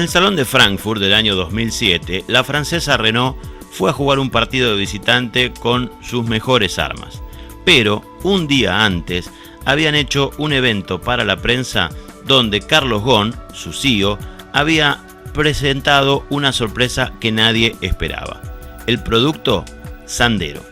En el Salón de Frankfurt del año 2007, la francesa Renault fue a jugar un partido de visitante con sus mejores armas. Pero un día antes habían hecho un evento para la prensa donde Carlos Ghosn, su CEO, había presentado una sorpresa que nadie esperaba. El producto Sandero,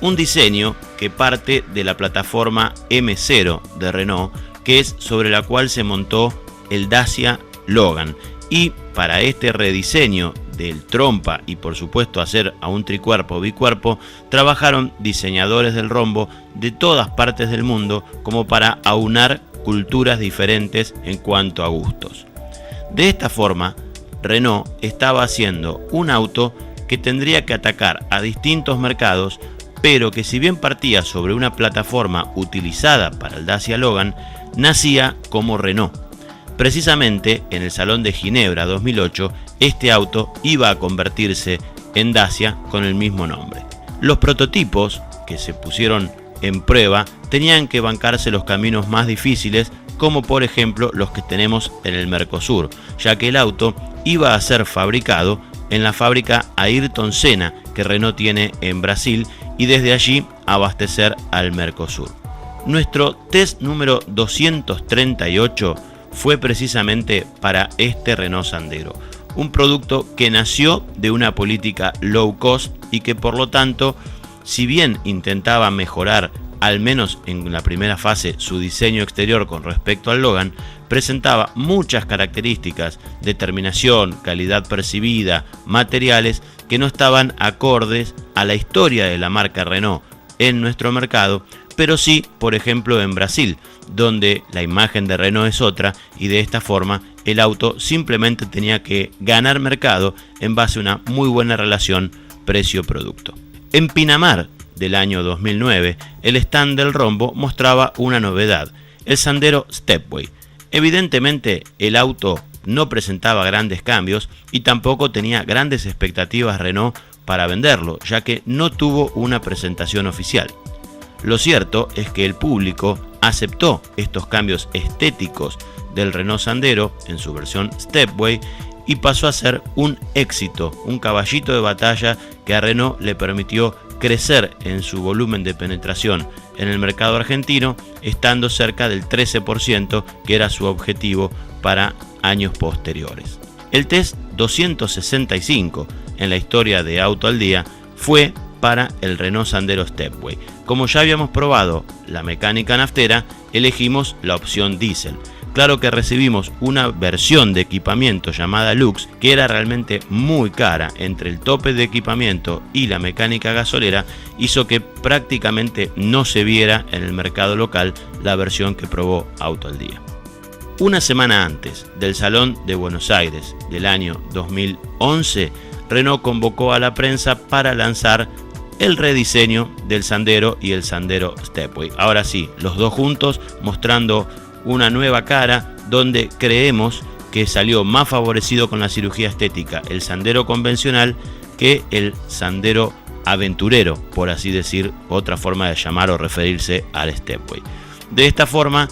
un diseño que parte de la plataforma M0 de Renault, que es sobre la cual se montó el Dacia Logan. Y para este rediseño del trompa y por supuesto hacer a un tricuerpo bicuerpo, trabajaron diseñadores del rombo de todas partes del mundo como para aunar culturas diferentes en cuanto a gustos. De esta forma, Renault estaba haciendo un auto que tendría que atacar a distintos mercados, pero que si bien partía sobre una plataforma utilizada para el Dacia Logan, nacía como Renault. Precisamente en el Salón de Ginebra 2008, este auto iba a convertirse en Dacia con el mismo nombre. Los prototipos que se pusieron en prueba tenían que bancarse los caminos más difíciles, como por ejemplo los que tenemos en el Mercosur, ya que el auto iba a ser fabricado en la fábrica Ayrton Senna que Renault tiene en Brasil y desde allí abastecer al Mercosur. Nuestro test número 238 fue precisamente para este Renault Sandero, un producto que nació de una política low cost y que por lo tanto, si bien intentaba mejorar al menos en la primera fase su diseño exterior con respecto al Logan, presentaba muchas características de terminación, calidad percibida, materiales que no estaban acordes a la historia de la marca Renault en nuestro mercado, pero sí, por ejemplo, en Brasil, donde la imagen de Renault es otra y de esta forma el auto simplemente tenía que ganar mercado en base a una muy buena relación precio-producto. En Pinamar del año 2009, el stand del rombo mostraba una novedad, el Sandero Stepway. Evidentemente, el auto no presentaba grandes cambios y tampoco tenía grandes expectativas Renault para venderlo, ya que no tuvo una presentación oficial. Lo cierto es que el público aceptó estos cambios estéticos del Renault Sandero en su versión Stepway y pasó a ser un éxito, un caballito de batalla que a Renault le permitió crecer en su volumen de penetración en el mercado argentino, estando cerca del 13%, que era su objetivo para años posteriores. El test 265 en la historia de Auto al Día fue para el Renault Sandero Stepway. Como ya habíamos probado la mecánica naftera, elegimos la opción diésel. Claro que recibimos una versión de equipamiento llamada Lux, que era realmente muy cara. Entre el tope de equipamiento y la mecánica gasolera, hizo que prácticamente no se viera en el mercado local la versión que probó Auto al Día. Una semana antes del Salón de Buenos Aires del año 2011, Renault convocó a la prensa para lanzar el rediseño del Sandero y el Sandero Stepway. Ahora sí, los dos juntos mostrando una nueva cara donde creemos que salió más favorecido con la cirugía estética el Sandero convencional que el Sandero aventurero, por así decir, otra forma de llamar o referirse al Stepway. De esta forma,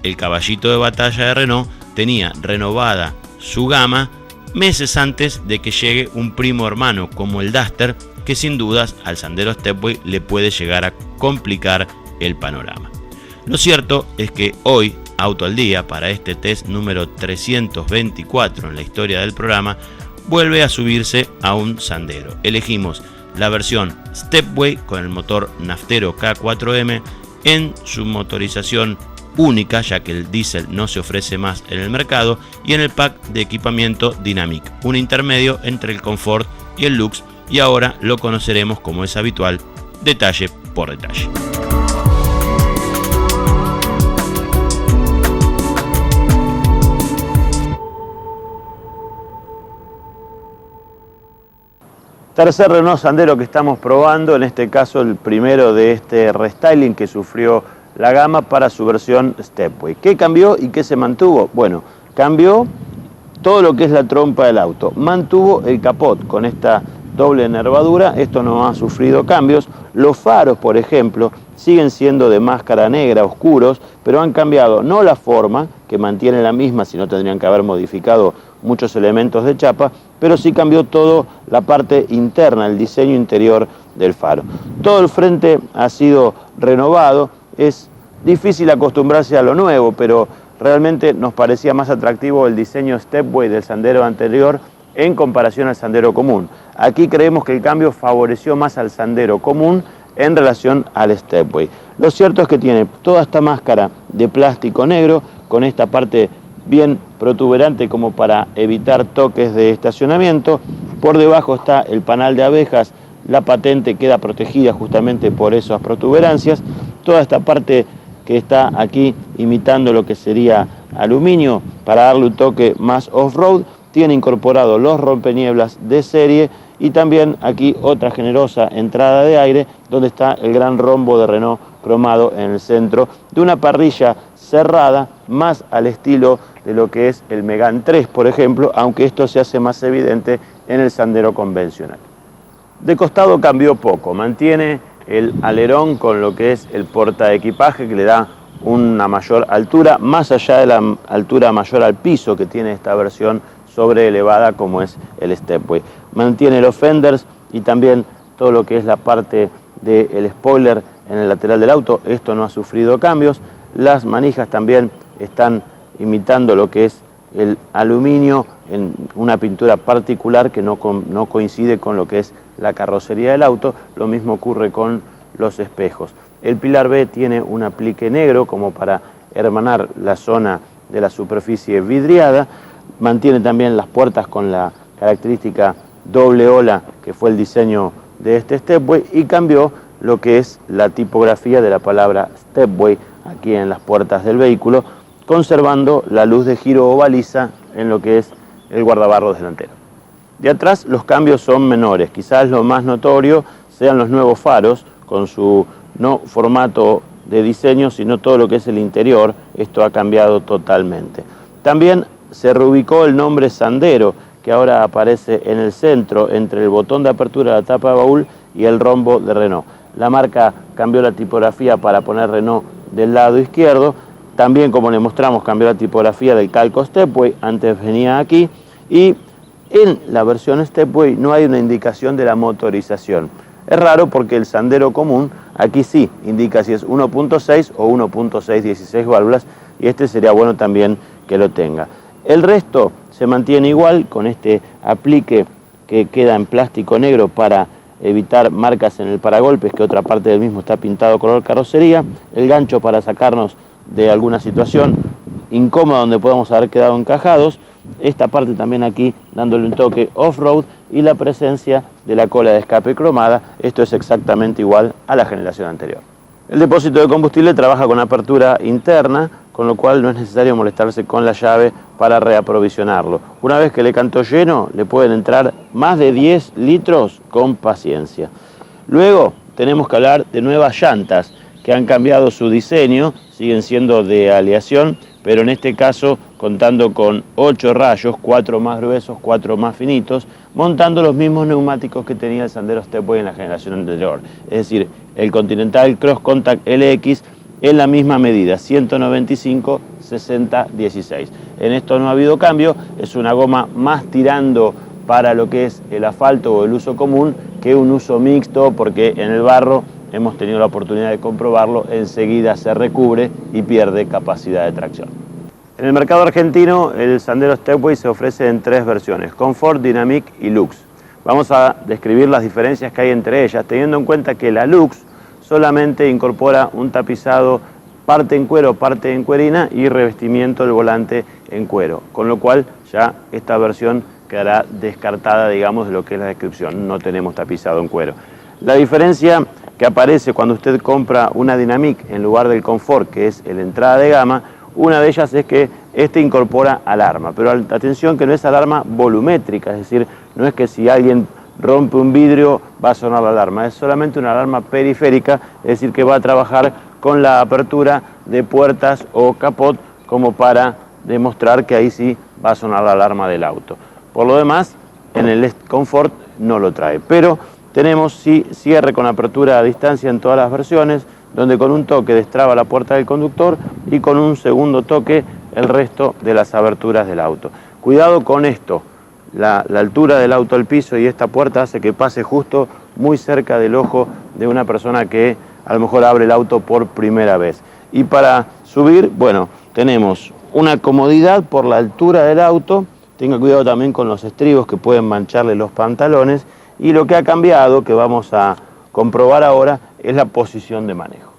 el caballito de batalla de Renault tenía renovada su gama meses antes de que llegue un primo hermano como el Duster, que sin dudas al Sandero Stepway le puede llegar a complicar el panorama. Lo cierto es que hoy Auto al Día, para este test número 324 en la historia del programa, vuelve a subirse a un Sandero. Elegimos la versión Stepway con el motor naftero K4M en su motorización única, ya que el diésel no se ofrece más en el mercado, y en el pack de equipamiento Dynamic, un intermedio entre el Comfort y el Lux, y ahora lo conoceremos, como es habitual, detalle por detalle. Tercer Renault Sandero que estamos probando, en este caso el primero de este restyling que sufrió la gama para su versión Stepway. ¿Qué cambió y qué se mantuvo? Bueno, cambió todo lo que es la trompa del auto, mantuvo el capot con esta doble nervadura, esto no ha sufrido cambios. Los faros, por ejemplo, siguen siendo de máscara negra, oscuros, pero han cambiado no la forma, que mantiene la misma, sino tendrían que haber modificado muchos elementos de chapa, pero sí cambió toda la parte interna, el diseño interior del faro. Todo el frente ha sido renovado, es difícil acostumbrarse a lo nuevo, pero realmente nos parecía más atractivo el diseño Stepway del Sandero anterior en comparación al Sandero común. Aquí creemos que el cambio favoreció más al Sandero común en relación al Stepway. Lo cierto es que tiene toda esta máscara de plástico negro con esta parte bien protuberante como para evitar toques de estacionamiento. Por debajo está el panal de abejas, la patente queda protegida justamente por esas protuberancias. Toda esta parte que está aquí imitando lo que sería aluminio para darle un toque más off-road, tiene incorporado los rompenieblas de serie y también aquí otra generosa entrada de aire donde está el gran rombo de Renault cromado en el centro de una parrilla cerrada más al estilo de lo que es el Megane 3, por ejemplo, aunque esto se hace más evidente en el Sandero convencional. De costado cambió poco, mantiene el alerón con lo que es el portaequipaje que le da una mayor altura, más allá de la altura mayor al piso que tiene esta versión sobre elevada como es el Stepway. Mantiene los fenders y también todo lo que es la parte del spoiler en el lateral del auto, esto no ha sufrido cambios. Las manijas también están imitando lo que es el aluminio en una pintura particular que no coincide con lo que es la carrocería del auto. Lo mismo ocurre con los espejos. El pilar B tiene un aplique negro como para hermanar la zona de la superficie vidriada. Mantiene también las puertas con la característica doble ola que fue el diseño de este Stepway y cambió lo que es la tipografía de la palabra Stepway aquí en las puertas del vehículo, conservando la luz de giro o baliza en lo que es el guardabarros delantero. De atrás los cambios son menores, quizás lo más notorio sean los nuevos faros con su no formato de diseño, sino todo lo que es el interior. Esto ha cambiado totalmente. También se reubicó el nombre Sandero, que ahora aparece en el centro entre el botón de apertura de la tapa de baúl y el rombo de Renault. La marca cambió la tipografía para poner Renault del lado izquierdo. También, como le mostramos, cambió la tipografía del calco Stepway, antes venía aquí. Y en la versión Stepway no hay una indicación de la motorización. Es raro porque el Sandero común aquí sí indica si es 1.6 o 1.6 16 válvulas y este sería bueno también que lo tenga. El resto se mantiene igual con este aplique que queda en plástico negro para evitar marcas en el paragolpes, que otra parte del mismo está pintado color carrocería, el gancho para sacarnos de alguna situación incómoda donde podamos haber quedado encajados, esta parte también aquí dándole un toque off-road y la presencia de la cola de escape cromada. Esto es exactamente igual a la generación anterior. El depósito de combustible trabaja con apertura interna, con lo cual no es necesario molestarse con la llave para reaprovisionarlo. Una vez que le cantó lleno, le pueden entrar más de 10 litros con paciencia. Luego tenemos que hablar de nuevas llantas que han cambiado su diseño, siguen siendo de aleación, pero en este caso contando con 8 rayos, 4 más gruesos, 4 más finitos, montando los mismos neumáticos que tenía el Sandero Stepway en la generación anterior. Es decir, el Continental Cross Contact LX en la misma medida, 195, 60, 16. En esto no ha habido cambio, es una goma más tirando para lo que es el asfalto o el uso común que un uso mixto, porque en el barro hemos tenido la oportunidad de comprobarlo, enseguida se recubre y pierde capacidad de tracción. En el mercado argentino el Sandero Stepway se ofrece en 3 versiones, Comfort, Dynamic y Lux. Vamos a describir las diferencias que hay entre ellas, teniendo en cuenta que la Lux solamente incorpora un tapizado parte en cuero, parte en cuerina y revestimiento del volante en cuero, con lo cual ya esta versión quedará descartada, digamos, de lo que es la descripción, no tenemos tapizado en cuero. La diferencia que aparece cuando usted compra una Dynamic en lugar del Comfort, que es la entrada de gama, una de ellas es que este incorpora alarma, pero atención que no es alarma volumétrica, es decir, no es que si alguien rompe un vidrio va a sonar la alarma, es solamente una alarma periférica, es decir, que va a trabajar con la apertura de puertas o capot como para demostrar que ahí sí va a sonar la alarma del auto. Por lo demás, en el Comfort no lo trae, pero tenemos sí cierre con apertura a distancia en todas las versiones, donde con un toque destraba la puerta del conductor y con un segundo toque el resto de las aberturas del auto. Cuidado con esto, la altura del auto al piso y esta puerta hace que pase justo muy cerca del ojo de una persona que a lo mejor abre el auto por primera vez. Y para subir, bueno, tenemos una comodidad por la altura del auto, tenga cuidado también con los estribos que pueden mancharle los pantalones, y lo que ha cambiado, que vamos a comprobar ahora, es la posición de manejo.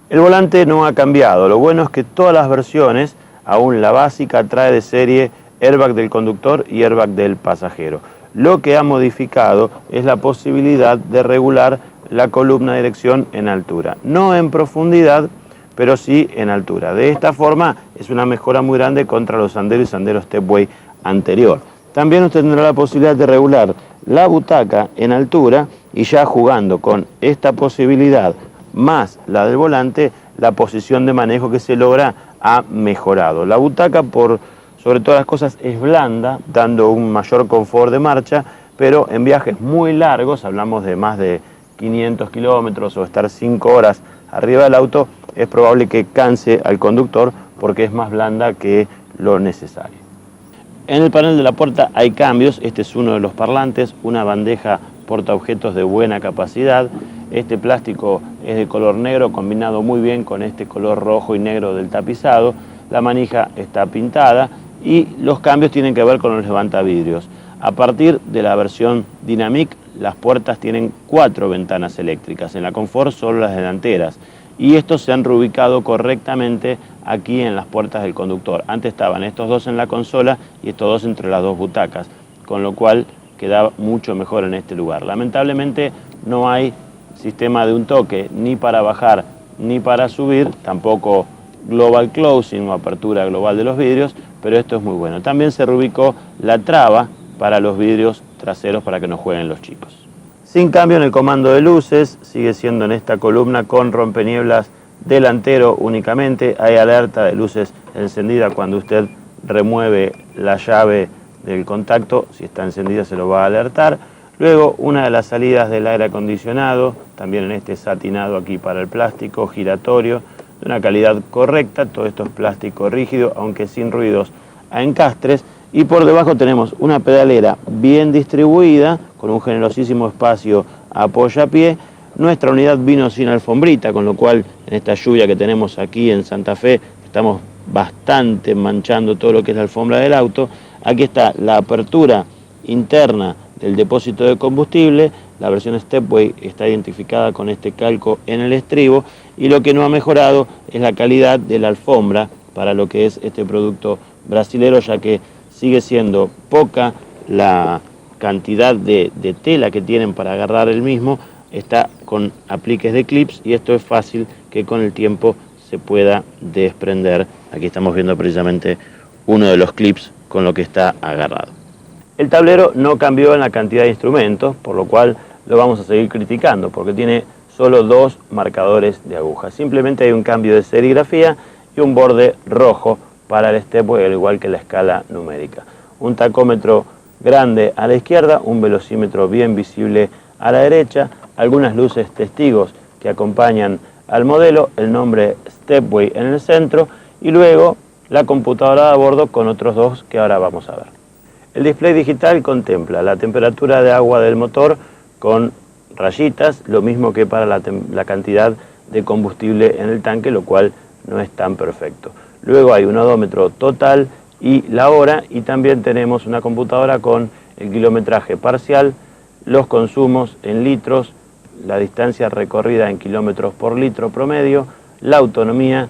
El volante no ha cambiado, lo bueno es que todas las versiones, aún la básica, trae de serie airbag del conductor y airbag del pasajero. Lo que ha modificado es la posibilidad de regular la columna de dirección en altura, no en profundidad, pero sí en altura. De esta forma es una mejora muy grande contra los Sandero y Sandero Stepway anterior. También usted tendrá la posibilidad de regular la butaca en altura y ya jugando con esta posibilidad más la del volante, la posición de manejo que se logra ha mejorado. La butaca, sobre todas las cosas, es blanda, dando un mayor confort de marcha, pero en viajes muy largos, hablamos de más de 500 kilómetros o estar 5 horas arriba del auto, es probable que canse al conductor porque es más blanda que lo necesario. En el panel de la puerta hay cambios. Este es uno de los parlantes, una bandeja portaobjetos de buena capacidad. Este plástico es de color negro, combinado muy bien con este color rojo y negro del tapizado. La manija está pintada y los cambios tienen que ver con los levantavidrios. A partir de la versión Dynamic, las puertas tienen 4 ventanas eléctricas. En la Comfort solo las delanteras. Y estos se han reubicado correctamente aquí en las puertas del conductor. Antes estaban estos dos en la consola y estos dos entre las dos butacas, con lo cual quedaba mucho mejor en este lugar. Lamentablemente no hay sistema de un toque ni para bajar ni para subir, tampoco global closing o apertura global de los vidrios, pero esto es muy bueno. También se reubicó la traba para los vidrios traseros para que no jueguen los chicos. Sin cambio en el comando de luces, sigue siendo en esta columna con rompenieblas delantero únicamente. Hay alerta de luces encendida cuando usted remueve la llave del contacto, si está encendida se lo va a alertar. Luego una de las salidas del aire acondicionado, también en este satinado aquí para el plástico, giratorio, de una calidad correcta. Todo esto es plástico rígido, aunque sin ruidos a encastres. Y por debajo tenemos una pedalera bien distribuida, con un generosísimo espacio a apoyapié. Nuestra unidad vino sin alfombrita, con lo cual en esta lluvia que tenemos aquí en Santa Fe, estamos bastante manchando todo lo que es la alfombra del auto. Aquí está la apertura interna del depósito de combustible. La versión Stepway está identificada con este calco en el estribo, y lo que no ha mejorado es la calidad de la alfombra para lo que es este producto brasilero, ya que sigue siendo poca la cantidad de tela que tienen para agarrar el mismo. Está con apliques de clips y esto es fácil que con el tiempo se pueda desprender. Aquí estamos viendo precisamente uno de los clips con lo que está agarrado. El tablero no cambió en la cantidad de instrumentos, por lo cual lo vamos a seguir criticando, porque tiene solo 2 marcadores de aguja. Simplemente hay un cambio de serigrafía y un borde rojo para el Stepway, al igual que la escala numérica. Un tacómetro grande a la izquierda, un velocímetro bien visible a la derecha, algunas luces testigos que acompañan al modelo, el nombre Stepway en el centro y luego la computadora a bordo con otros 2 que ahora vamos a ver. El display digital contempla la temperatura de agua del motor con rayitas, lo mismo que para la cantidad de combustible en el tanque, lo cual no es tan perfecto. Luego hay un odómetro total y la hora, y también tenemos una computadora con el kilometraje parcial, los consumos en litros, la distancia recorrida en kilómetros por litro promedio, la autonomía,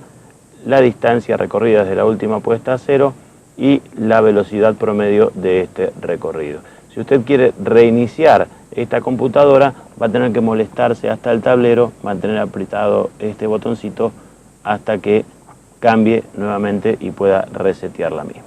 la distancia recorrida desde la última puesta a cero y la velocidad promedio de este recorrido. Si usted quiere reiniciar esta computadora, va a tener que molestarse hasta el tablero, mantener apretado este botoncito hasta que cambie nuevamente y pueda resetear la misma.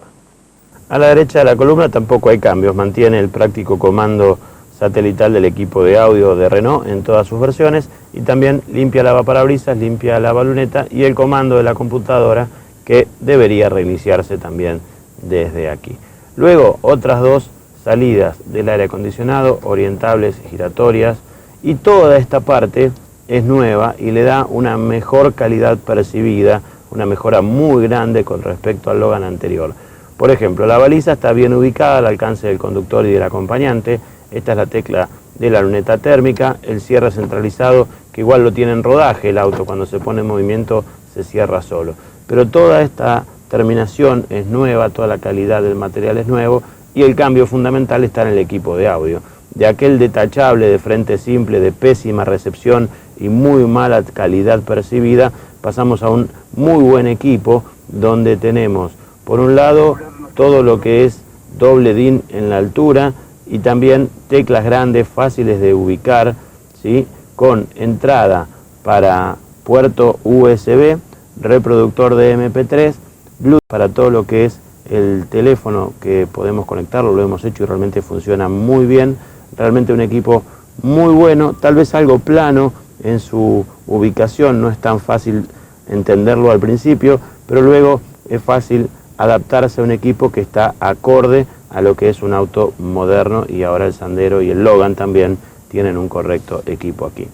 A la derecha de la columna tampoco hay cambios, mantiene el práctico comando satelital del equipo de audio de Renault en todas sus versiones, y también limpia lavaparabrisas, limpia la baluneta y el comando de la computadora, que debería reiniciarse también desde aquí. Luego otras 2 salidas del aire acondicionado, orientables, giratorias, y toda esta parte es nueva y le da una mejor calidad percibida, una mejora muy grande con respecto al Logan anterior. Por ejemplo, la baliza está bien ubicada al alcance del conductor y del acompañante. Esta es la tecla de la luneta térmica, el cierre centralizado, que igual lo tiene en rodaje el auto, cuando se pone en movimiento se cierra solo. Pero toda esta terminación es nueva, toda la calidad del material es nuevo, y el cambio fundamental está en el equipo de audio. De aquel detachable de frente simple, de pésima recepción y muy mala calidad percibida, pasamos a un muy buen equipo donde tenemos, por un lado, todo lo que es doble DIN en la altura y también teclas grandes, fáciles de ubicar, ¿sí? Con entrada para puerto USB, reproductor de MP3, Bluetooth para todo lo que es el teléfono que podemos conectarlo, lo hemos hecho y realmente funciona muy bien. Realmente un equipo muy bueno, tal vez algo plano en su ubicación, no es tan fácil entenderlo al principio, pero luego es fácil adaptarse a un equipo que está acorde a lo que es un auto moderno, y ahora el Sandero y el Logan también tienen un correcto equipo aquí.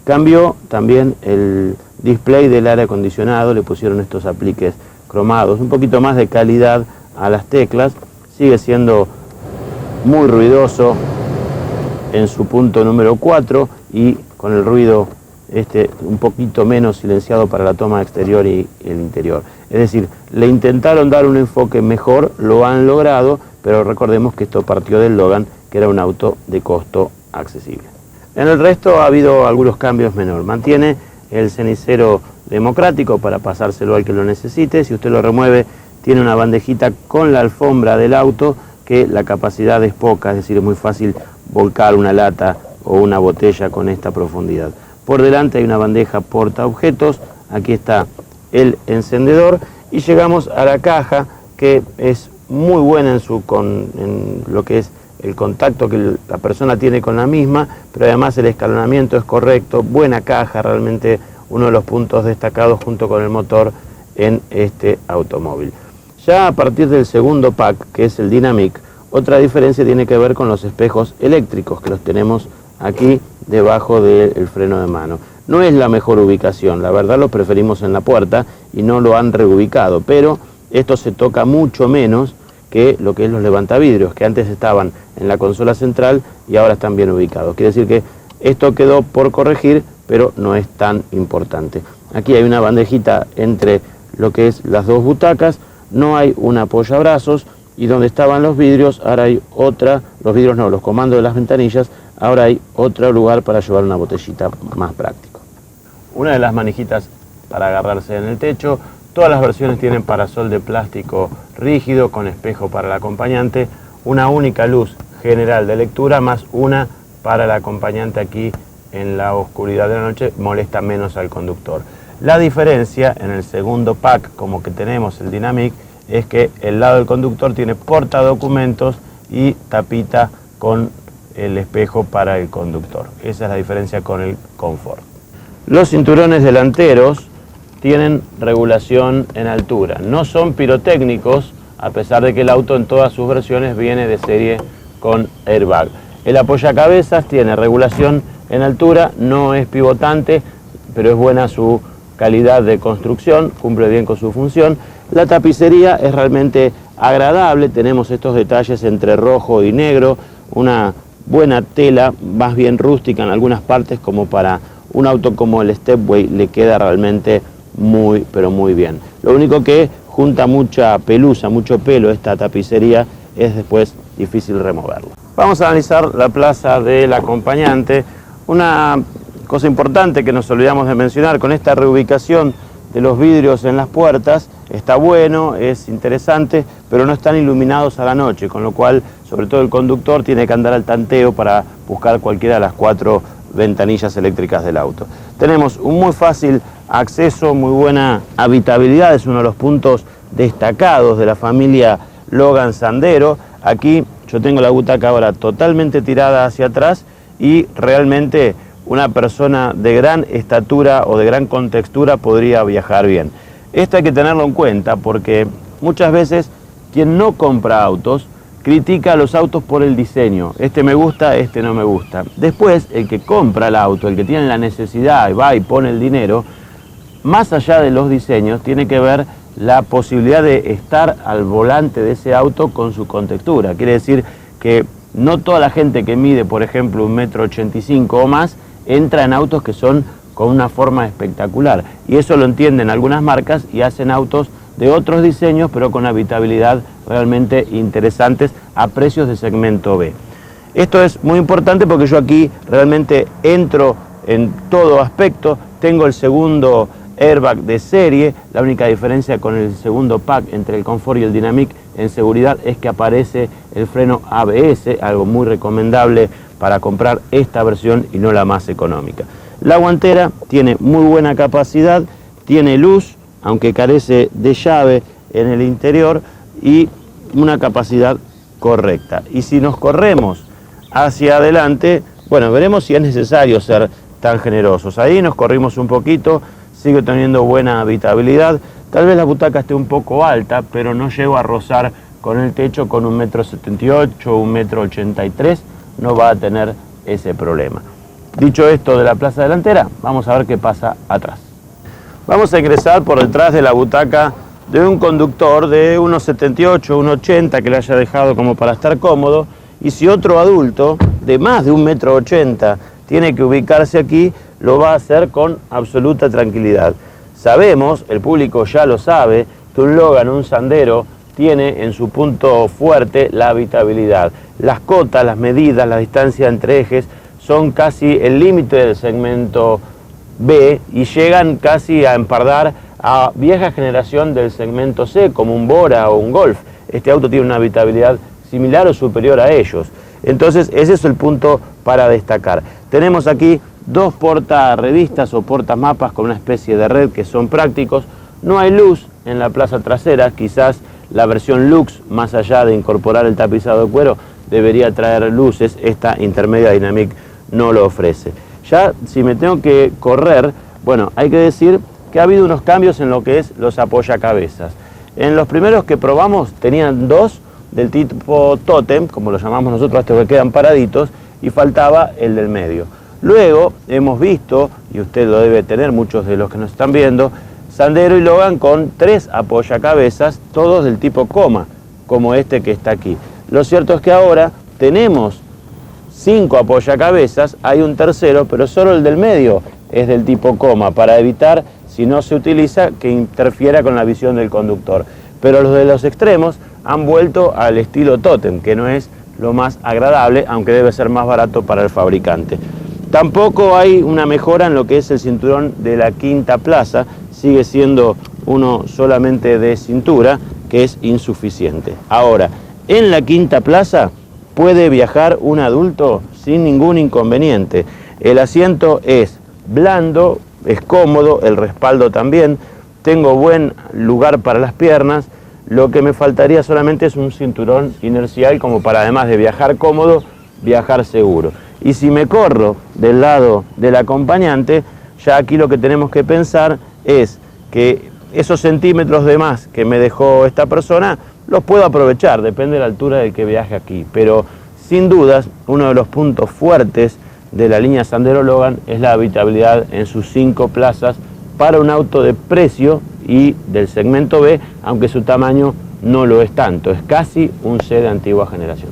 Cambió también el display del aire acondicionado, le pusieron estos apliques cromados, un poquito más de calidad a las teclas, sigue siendo muy ruidoso en su punto número 4 y con el ruido un poquito menos silenciado para la toma exterior y el interior. Es decir, le intentaron dar un enfoque mejor, lo han logrado, pero recordemos que esto partió del Logan, que era un auto de costo accesible. En el resto ha habido algunos cambios menores. Mantiene el cenicero democrático para pasárselo al que lo necesite. Si usted lo remueve, tiene una bandejita con la alfombra del auto, que la capacidad es poca, es decir, es muy fácil volcar una lata o una botella con esta profundidad. Por delante hay una bandeja porta objetos, aquí está el encendedor y llegamos a la caja, que es muy buena en lo que es el contacto que la persona tiene con la misma, pero además el escalonamiento es correcto, buena caja, realmente uno de los puntos destacados junto con el motor en este automóvil. Ya a partir del segundo pack, que es el Dynamic, otra diferencia tiene que ver con los espejos eléctricos, que los tenemos aquí debajo del freno de mano. No es la mejor ubicación, la verdad los preferimos en la puerta y no lo han reubicado, pero esto se toca mucho menos que lo que es los levantavidrios, que antes estaban en la consola central y ahora están bien ubicados. Quiere decir que esto quedó por corregir, pero no es tan importante. Aquí hay una bandejita entre lo que es las dos butacas, no hay un apoyabrazos, y donde estaban los vidrios, ahora hay otra, los vidrios no, los comandos de las ventanillas, ahora hay otro lugar para llevar una botellita más práctico. Una de las manijitas para agarrarse en el techo, todas las versiones tienen parasol de plástico rígido con espejo para el acompañante, una única luz general de lectura más una para el acompañante aquí en la oscuridad de la noche, molesta menos al conductor. La diferencia en el segundo pack, como que tenemos el Dynamic, es que el lado del conductor tiene portadocumentos y tapita con el espejo para el conductor. Esa es la diferencia con el Comfort. Los cinturones delanteros tienen regulación en altura. No son pirotécnicos, a pesar de que el auto en todas sus versiones viene de serie con airbag. El apoyacabezas tiene regulación en altura, no es pivotante, pero es buena su calidad de construcción, cumple bien con su función. La tapicería es realmente agradable, tenemos estos detalles entre rojo y negro, una buena tela, más bien rústica en algunas partes, como para un auto como el Stepway le queda realmente muy, pero muy bien. Lo único que junta mucha pelusa, mucho pelo esta tapicería, es después difícil removerlo. Vamos a analizar la plaza del acompañante. Una cosa importante que nos olvidamos de mencionar, con esta reubicación de los vidrios en las puertas, está bueno, es interesante, pero no están iluminados a la noche, con lo cual, sobre todo el conductor, tiene que andar al tanteo para buscar cualquiera de las 4 ventanillas eléctricas del auto. Tenemos un muy fácil acceso, muy buena habitabilidad, es uno de los puntos destacados de la familia Logan Sandero. Aquí yo tengo la butaca ahora totalmente tirada hacia atrás y realmente una persona de gran estatura o de gran contextura podría viajar bien. Esto hay que tenerlo en cuenta porque muchas veces quien no compra autos critica a los autos por el diseño. Este me gusta, este no me gusta. Después, el que compra el auto, el que tiene la necesidad y va y pone el dinero, más allá de los diseños, tiene que ver la posibilidad de estar al volante de ese auto con su contextura. Quiere decir que no toda la gente que mide, por ejemplo, 1,85 m o más, entra en autos que son con una forma espectacular. Y eso lo entienden algunas marcas y hacen autos de otros diseños, pero con habitabilidad realmente interesantes a precios de segmento B. Esto es muy importante porque yo aquí realmente entro en todo aspecto. Tengo el segundo airbag de serie. La única diferencia con el segundo pack entre el Confort y el Dynamic en seguridad es que aparece el freno ABS, algo muy recomendable para comprar esta versión y no la más económica. La guantera tiene muy buena capacidad, tiene luz, aunque carece de llave en el interior, y una capacidad correcta. Y si nos corremos hacia adelante, bueno, veremos si es necesario ser tan generosos. Ahí nos corrimos un poquito, sigue teniendo buena habitabilidad. Tal vez la butaca esté un poco alta, pero no llego a rozar con el techo con 1,78 m, 1,83 m, no va a tener ese problema. Dicho esto de la plaza delantera, vamos a ver qué pasa atrás. Vamos a ingresar por detrás de la butaca de un conductor de 1,78, 1,80 que le haya dejado como para estar cómodo, y si otro adulto de más de 1,80 m tiene que ubicarse aquí, lo va a hacer con absoluta tranquilidad. Sabemos, el público ya lo sabe, que un Logan, un Sandero, tiene en su punto fuerte la habitabilidad. Las cotas, las medidas, la distancia entre ejes son casi el límite del segmento B y llegan casi a empardar a vieja generación del segmento C, como un Bora o un Golf. Este auto tiene una habitabilidad similar o superior a ellos. Entonces ese es el punto para destacar. Tenemos aquí dos portarrevistas o portamapas con una especie de red que son prácticos. No hay luz en la plaza trasera, quizás la versión Lux, más allá de incorporar el tapizado de cuero, debería traer luces. Esta intermedia Dynamic no lo ofrece. Ya si me tengo que correr, bueno, hay que decir que ha habido unos cambios en lo que es los apoyacabezas. En los primeros que probamos tenían dos del tipo Totem, como lo llamamos nosotros, estos que quedan paraditos, y faltaba el del medio. Luego hemos visto, y usted lo debe tener, muchos de los que nos están viendo, Sandero y Logan con tres apoyacabezas, todos del tipo coma, como este que está aquí. Lo cierto es que ahora tenemos 5 apoyacabezas, hay un tercero, pero solo el del medio es del tipo coma, para evitar, si no se utiliza, que interfiera con la visión del conductor. Pero los de los extremos han vuelto al estilo Totem, que no es lo más agradable, aunque debe ser más barato para el fabricante. Tampoco hay una mejora en lo que es el cinturón de la quinta plaza, sigue siendo uno solamente de cintura, que es insuficiente. Ahora, en la quinta plaza puede viajar un adulto sin ningún inconveniente. El asiento es blando, es cómodo, el respaldo también, tengo buen lugar para las piernas. Lo que me faltaría solamente es un cinturón inercial como para, además de viajar cómodo, viajar seguro. Y si me corro del lado del acompañante, ya aquí lo que tenemos que pensar es que esos centímetros de más que me dejó esta persona los puedo aprovechar, depende de la altura del que viaje aquí. Pero sin dudas, uno de los puntos fuertes de la línea Sandero Logan es la habitabilidad en sus 5 plazas para un auto de precio y del segmento B, aunque su tamaño no lo es tanto, es casi un C de antigua generación.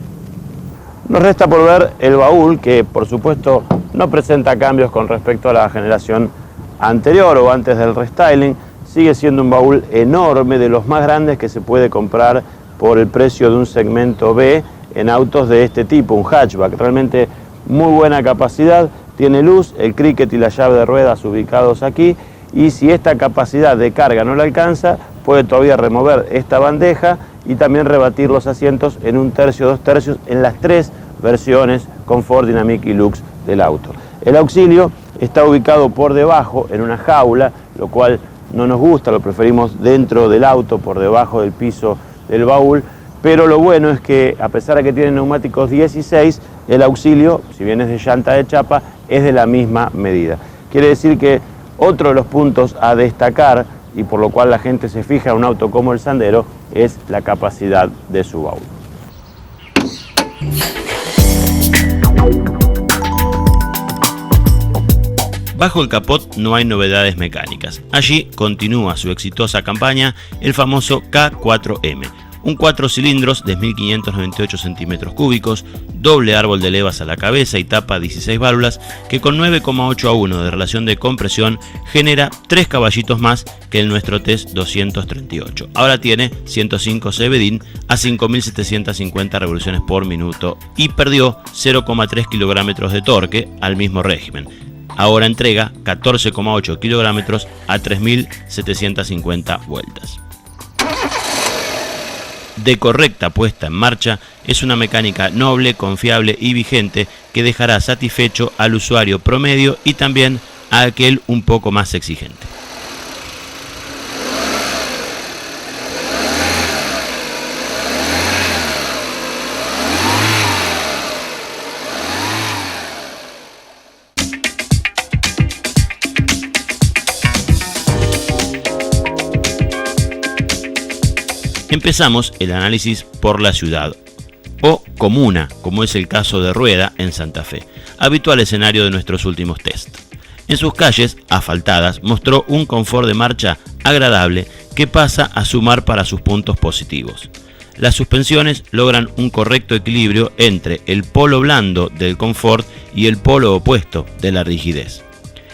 Nos resta por ver el baúl, que por supuesto no presenta cambios con respecto a la generación anterior o antes del restyling. Sigue siendo un baúl enorme, de los más grandes que se puede comprar por el precio de un segmento B en autos de este tipo, un hatchback. Realmente muy buena capacidad, tiene luz, el cricket y la llave de ruedas ubicados aquí, y si esta capacidad de carga no la alcanza, puede todavía remover esta bandeja y también rebatir los asientos en 1/3, 2/3 en las 3 versiones Confort, Dynamic y Lux del auto. El auxilio está ubicado por debajo en una jaula, lo cual no nos gusta, lo preferimos dentro del auto, por debajo del piso del baúl, pero lo bueno es que a pesar de que tiene neumáticos 16, el auxilio, si bien es de llanta de chapa, es de la misma medida. Quiere decir que otro de los puntos a destacar, y por lo cual la gente se fija en un auto como el Sandero, es la capacidad de su baúl. Bajo el capot no hay novedades mecánicas. Allí continúa su exitosa campaña el famoso K4M, un 4 cilindros de 1.598 centímetros cúbicos, doble árbol de levas a la cabeza y tapa 16 válvulas, que con 9,8 a 1 de relación de compresión genera 3 caballitos más que el nuestro Test 238. Ahora tiene 105 cb/din a 5.750 revoluciones por minuto y perdió 0,3 kilogramos de torque al mismo régimen. Ahora entrega 14,8 kilogramos a 3.750 vueltas. De correcta puesta en marcha, es una mecánica noble, confiable y vigente que dejará satisfecho al usuario promedio y también a aquel un poco más exigente. Empezamos el análisis por la ciudad, o comuna, como es el caso de Rueda en Santa Fe, habitual escenario de nuestros últimos test. En sus calles asfaltadas mostró un confort de marcha agradable que pasa a sumar para sus puntos positivos. Las suspensiones logran un correcto equilibrio entre el polo blando del confort y el polo opuesto de la rigidez.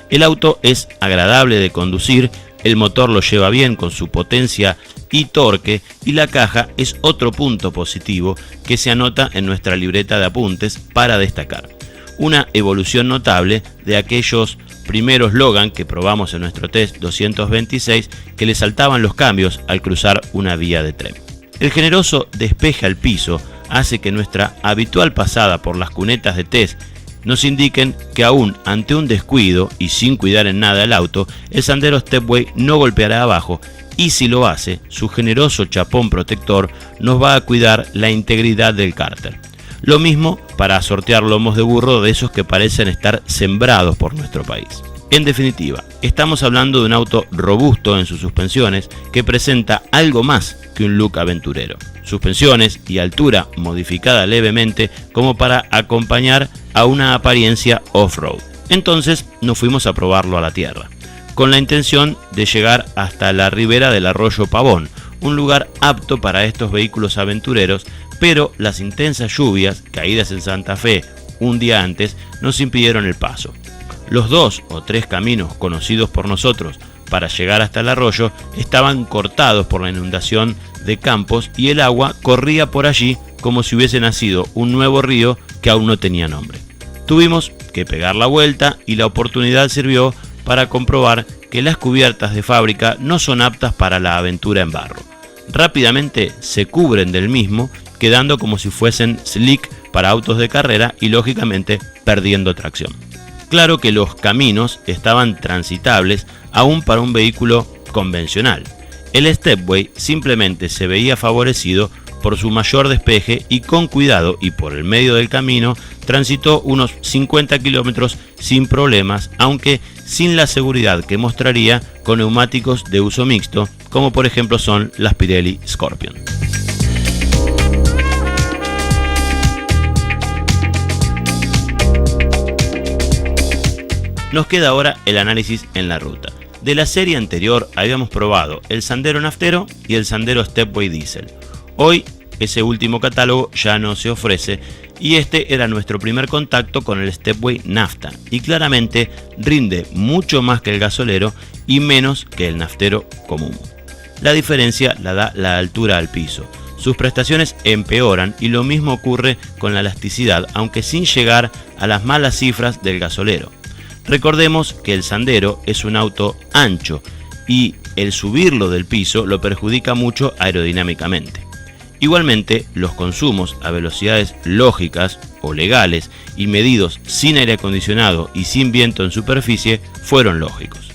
El auto es agradable de conducir, el motor lo lleva bien con su potencia y torque, y la caja es otro punto positivo que se anota en nuestra libreta de apuntes para destacar. Una evolución notable de aquellos primeros Logan que probamos en nuestro Test 226, que le saltaban los cambios al cruzar una vía de tren. El generoso despeje al piso hace que nuestra habitual pasada por las cunetas de test nos indiquen que aún ante un descuido y sin cuidar en nada el auto, el Sandero Stepway no golpeará abajo, y si lo hace, su generoso chapón protector nos va a cuidar la integridad del cárter. Lo mismo para sortear lomos de burro de esos que parecen estar sembrados por nuestro país. En definitiva, estamos hablando de un auto robusto en sus suspensiones que presenta algo más que un look aventurero. Suspensiones y altura modificada levemente como para acompañar a una apariencia off-road. Entonces nos fuimos a probarlo a la tierra, con la intención de llegar hasta la ribera del arroyo Pavón, un lugar apto para estos vehículos aventureros, pero las intensas lluvias caídas en Santa Fe un día antes nos impidieron el paso. Los 2 o 3 caminos conocidos por nosotros para llegar hasta el arroyo estaban cortados por la inundación de campos y el agua corría por allí como si hubiese nacido un nuevo río que aún no tenía nombre. Tuvimos que pegar la vuelta y la oportunidad sirvió para comprobar que las cubiertas de fábrica no son aptas para la aventura en barro. Rápidamente se cubren del mismo, quedando como si fuesen slick para autos de carrera y lógicamente perdiendo tracción. Claro que los caminos estaban transitables aún para un vehículo convencional. El Stepway simplemente se veía favorecido por su mayor despeje y con cuidado y por el medio del camino transitó unos 50 kilómetros sin problemas, aunque sin la seguridad que mostraría con neumáticos de uso mixto, como por ejemplo son las Pirelli Scorpion. Nos queda ahora el análisis en la ruta. De la serie anterior habíamos probado el Sandero naftero y el Sandero Stepway Diesel. Hoy ese último catálogo ya no se ofrece y este era nuestro primer contacto con el Stepway nafta y claramente rinde mucho más que el gasolero y menos que el naftero común. La diferencia la da la altura al piso. Sus prestaciones empeoran y lo mismo ocurre con la elasticidad, aunque sin llegar a las malas cifras del gasolero. Recordemos que el Sandero es un auto ancho y el subirlo del piso lo perjudica mucho aerodinámicamente. Igualmente, los consumos a velocidades lógicas o legales y medidos sin aire acondicionado y sin viento en superficie fueron lógicos.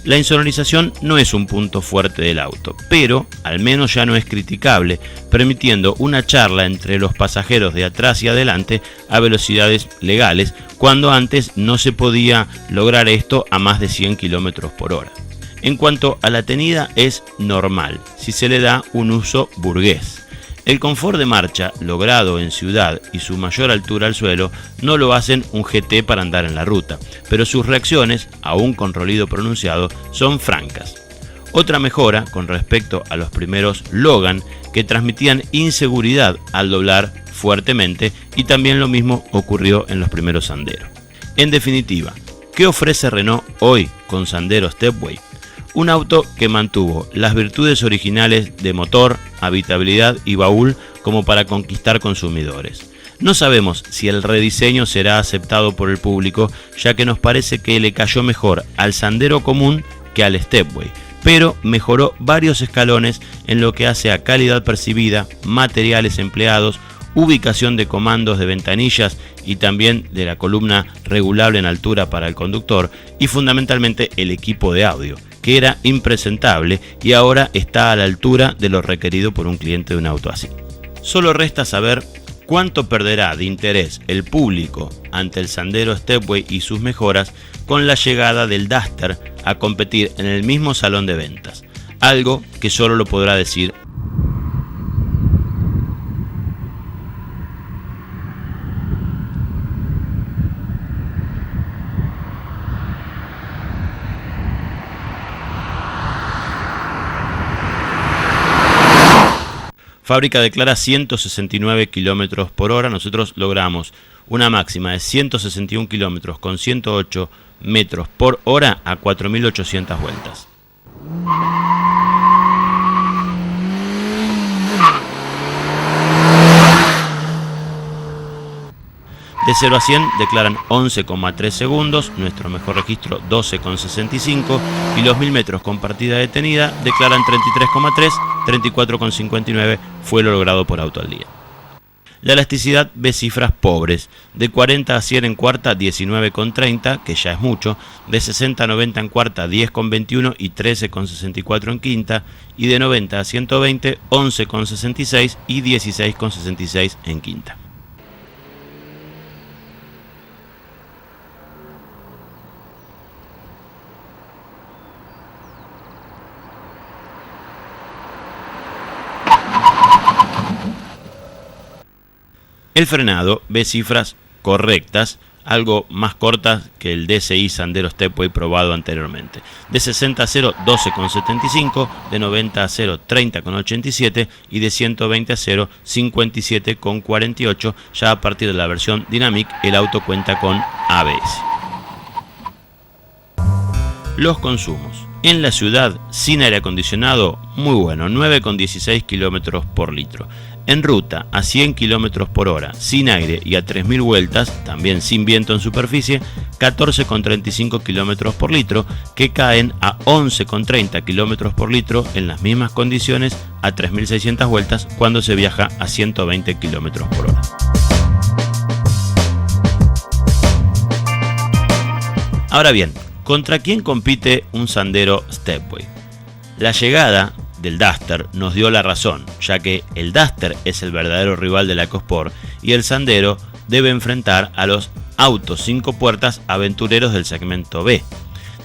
La insonorización no es un punto fuerte del auto, pero al menos ya no es criticable, permitiendo una charla entre los pasajeros de atrás y adelante a velocidades legales, cuando antes no se podía lograr esto a más de 100 km por hora. En cuanto a la tenida, es normal si se le da un uso burgués. El confort de marcha logrado en ciudad y su mayor altura al suelo no lo hacen un GT para andar en la ruta, pero sus reacciones, aún con rolido pronunciado, son francas. Otra mejora con respecto a los primeros Logan, que transmitían inseguridad al doblar fuertemente, y también lo mismo ocurrió en los primeros Sandero. En definitiva, ¿qué ofrece Renault hoy con Sandero Stepway? Un auto que mantuvo las virtudes originales de motor, habitabilidad y baúl como para conquistar consumidores. No sabemos si el rediseño será aceptado por el público, ya que nos parece que le cayó mejor al Sandero común que al Stepway, pero mejoró varios escalones en lo que hace a calidad percibida, materiales empleados, ubicación de comandos de ventanillas y también de la columna regulable en altura para el conductor, y fundamentalmente el equipo de audio, que era impresentable y ahora está a la altura de lo requerido por un cliente de un auto así. Solo resta saber cuánto perderá de interés el público ante el Sandero Stepway y sus mejoras con la llegada del Duster a competir en el mismo salón de ventas, algo que solo lo podrá decir Fábrica declara 169 km por hora, nosotros logramos una máxima de 161 km con 108 metros por hora a 4.800 vueltas. De 0 a 100 declaran 11,3 segundos, nuestro mejor registro 12,65, y los 1000 metros con partida detenida declaran 33,3, 34,59 fue lo logrado por Auto al Día. La elasticidad ve cifras pobres, de 40 a 100 en cuarta 19,30, que ya es mucho, de 60 a 90 en cuarta 10,21 y 13,64 en quinta, y de 90 a 120 11,66 y 16,66 en quinta. El frenado ve cifras correctas, algo más cortas que el DSi Sandero Stepway probado anteriormente. De 60 a 0, 12,75, de 90 a 0, 30,87 y de 120 a 0, 57,48. Ya a partir de la versión Dynamic, el auto cuenta con ABS. Los consumos. En la ciudad, sin aire acondicionado, muy bueno, 9,16 km por litro. En ruta, a 100 km por hora, sin aire y a 3.000 vueltas, también sin viento en superficie, 14,35 km por litro, que caen a 11,30 km por litro en las mismas condiciones a 3.600 vueltas cuando se viaja a 120 km por hora. Ahora bien, ¿contra quién compite un Sandero Stepway? La llegada del Duster nos dio la razón, ya que el Duster es el verdadero rival de la EcoSport y el Sandero debe enfrentar a los autos 5 puertas aventureros del segmento B.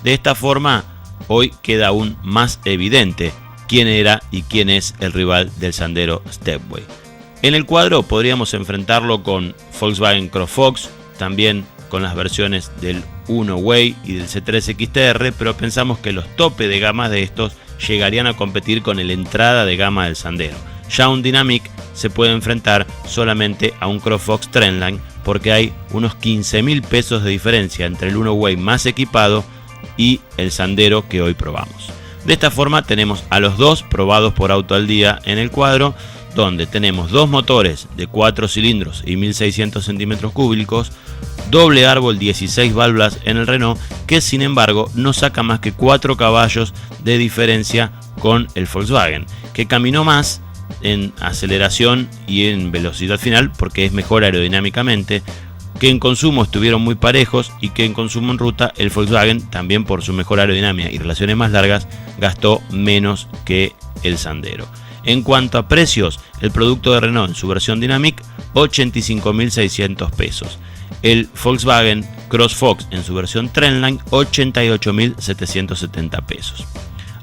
De esta forma, hoy queda aún más evidente quién era y quién es el rival del Sandero Stepway. En el cuadro podríamos enfrentarlo con Volkswagen CrossFox, también con las versiones del 1Way y del C3 XTR, pero pensamos que los tope de gama de estos llegarían a competir con el entrada de gama del Sandero. Ya un Dynamic se puede enfrentar solamente a un CrossFox Trendline, porque hay unos 15.000 pesos de diferencia entre el 1Way más equipado y el Sandero que hoy probamos. De esta forma tenemos a los dos probados por Auto al Día en el cuadro, donde tenemos dos motores de 4 cilindros y 1.600 centímetros cúbicos, doble árbol 16 válvulas en el Renault, que sin embargo no saca más que 4 caballos de diferencia con el Volkswagen, que caminó más en aceleración y en velocidad final porque es mejor aerodinámicamente, que en consumo estuvieron muy parejos y que en consumo en ruta el Volkswagen, también por su mejor aerodinámica y relaciones más largas, gastó menos que el Sandero. En cuanto a precios, el producto de Renault en su versión Dynamic, 85.600 pesos. El Volkswagen CrossFox en su versión Trendline, 88.770 pesos.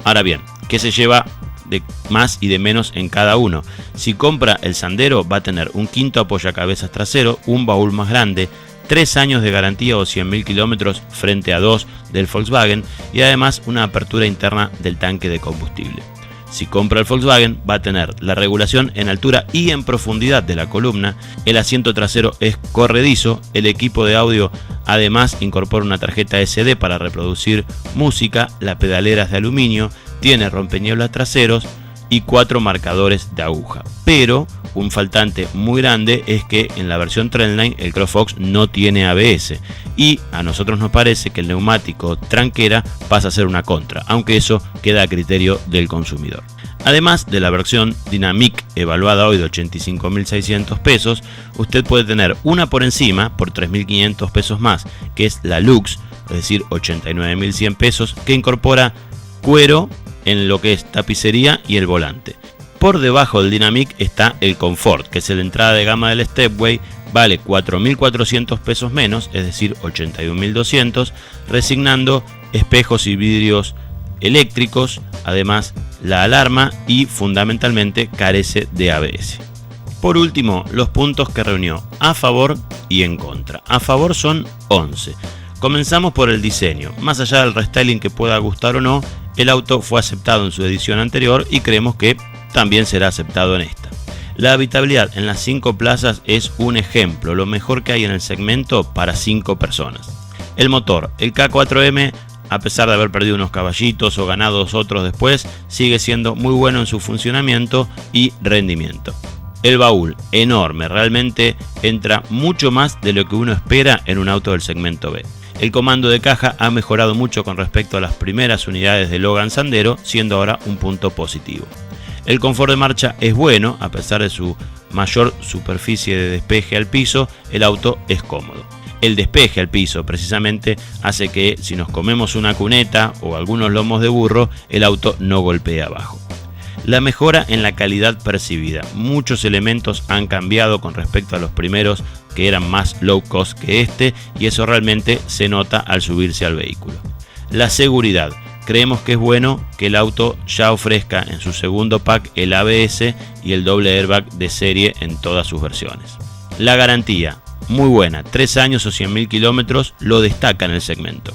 Ahora bien, ¿qué se lleva de más y de menos en cada uno. Si compra el Sandero va a tener un quinto apoyacabezas trasero, un baúl más grande, 3 años de garantía o 100.000 kilómetros frente a 2 del Volkswagen y además una apertura interna del tanque de combustible. Si compra el Volkswagen va a tener la regulación en altura y en profundidad de la columna, el asiento trasero es corredizo, el equipo de audio además incorpora una tarjeta SD para reproducir música, la pedalera es de aluminio, tiene rompenieblas traseros y 4 marcadores de aguja. Pero un faltante muy grande es que en la versión Trendline el CrossFox no tiene ABS y a nosotros nos parece que el neumático tranquera pasa a ser una contra, aunque eso queda a criterio del consumidor. Además de la versión Dynamic evaluada hoy de 85.600 pesos, usted puede tener una por encima por 3.500 pesos más, que es la Lux, es decir 89.100 pesos, que incorpora cuero en lo que es tapicería y el volante. Por debajo del Dynamic está el Comfort, que es la entrada de gama del Stepway, vale 4.400 pesos menos, es decir 81.200, resignando espejos y vidrios eléctricos, además la alarma y fundamentalmente carece de ABS. Por último, los puntos que reunió a favor y en contra. A favor son 11. Comenzamos por el diseño. Más allá del restyling que pueda gustar o no, el auto fue aceptado en su edición anterior y creemos que también será aceptado en esta. La habitabilidad en las 5 plazas es un ejemplo, lo mejor que hay en el segmento para 5 personas. El motor, el K4M, a pesar de haber perdido unos caballitos o ganados otros después, sigue siendo muy bueno en su funcionamiento y rendimiento. El baúl, enorme, realmente entra mucho más de lo que uno espera en un auto del segmento B. El comando de caja ha mejorado mucho con respecto a las primeras unidades de Logan Sandero, siendo ahora un punto positivo. El confort de marcha es bueno, a pesar de su mayor superficie de despeje al piso, el auto es cómodo. El despeje al piso precisamente hace que si nos comemos una cuneta o algunos lomos de burro, el auto no golpee abajo. La mejora en la calidad percibida. Muchos elementos han cambiado con respecto a los primeros que eran más low cost que este y eso realmente se nota al subirse al vehículo. La seguridad. Creemos que es bueno que el auto ya ofrezca en su segundo pack el ABS y el doble airbag de serie en todas sus versiones. La garantía, muy buena, 3 años o 100.000 kilómetros, lo destaca en el segmento.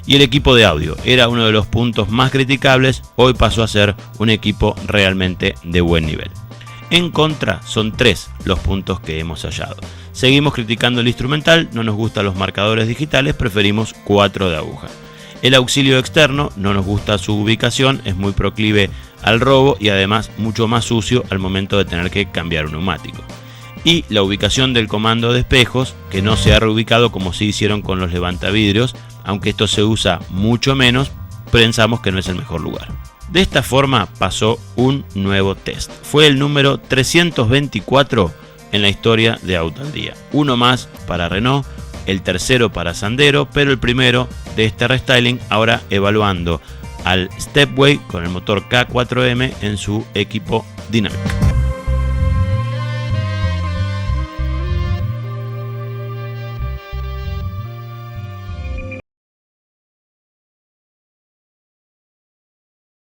Y el equipo de audio, era uno de los puntos más criticables, hoy pasó a ser un equipo realmente de buen nivel. En contra, son 3 los puntos que hemos hallado. Seguimos criticando el instrumental, no nos gustan los marcadores digitales, preferimos 4 de aguja. El auxilio externo, no nos gusta su ubicación, es muy proclive al robo y además mucho más sucio al momento de tener que cambiar un neumático. Y la ubicación del comando de espejos, que no se ha reubicado como sí hicieron con los levantavidrios, aunque esto se usa mucho menos, pensamos que no es el mejor lugar. De esta forma pasó un nuevo test. Fue el número 324 en la historia de Auto al Día. Uno más para Renault, el tercero para Sandero, pero el primero de este restyling ahora evaluando al Stepway con el motor K4M en su equipo Dynamic.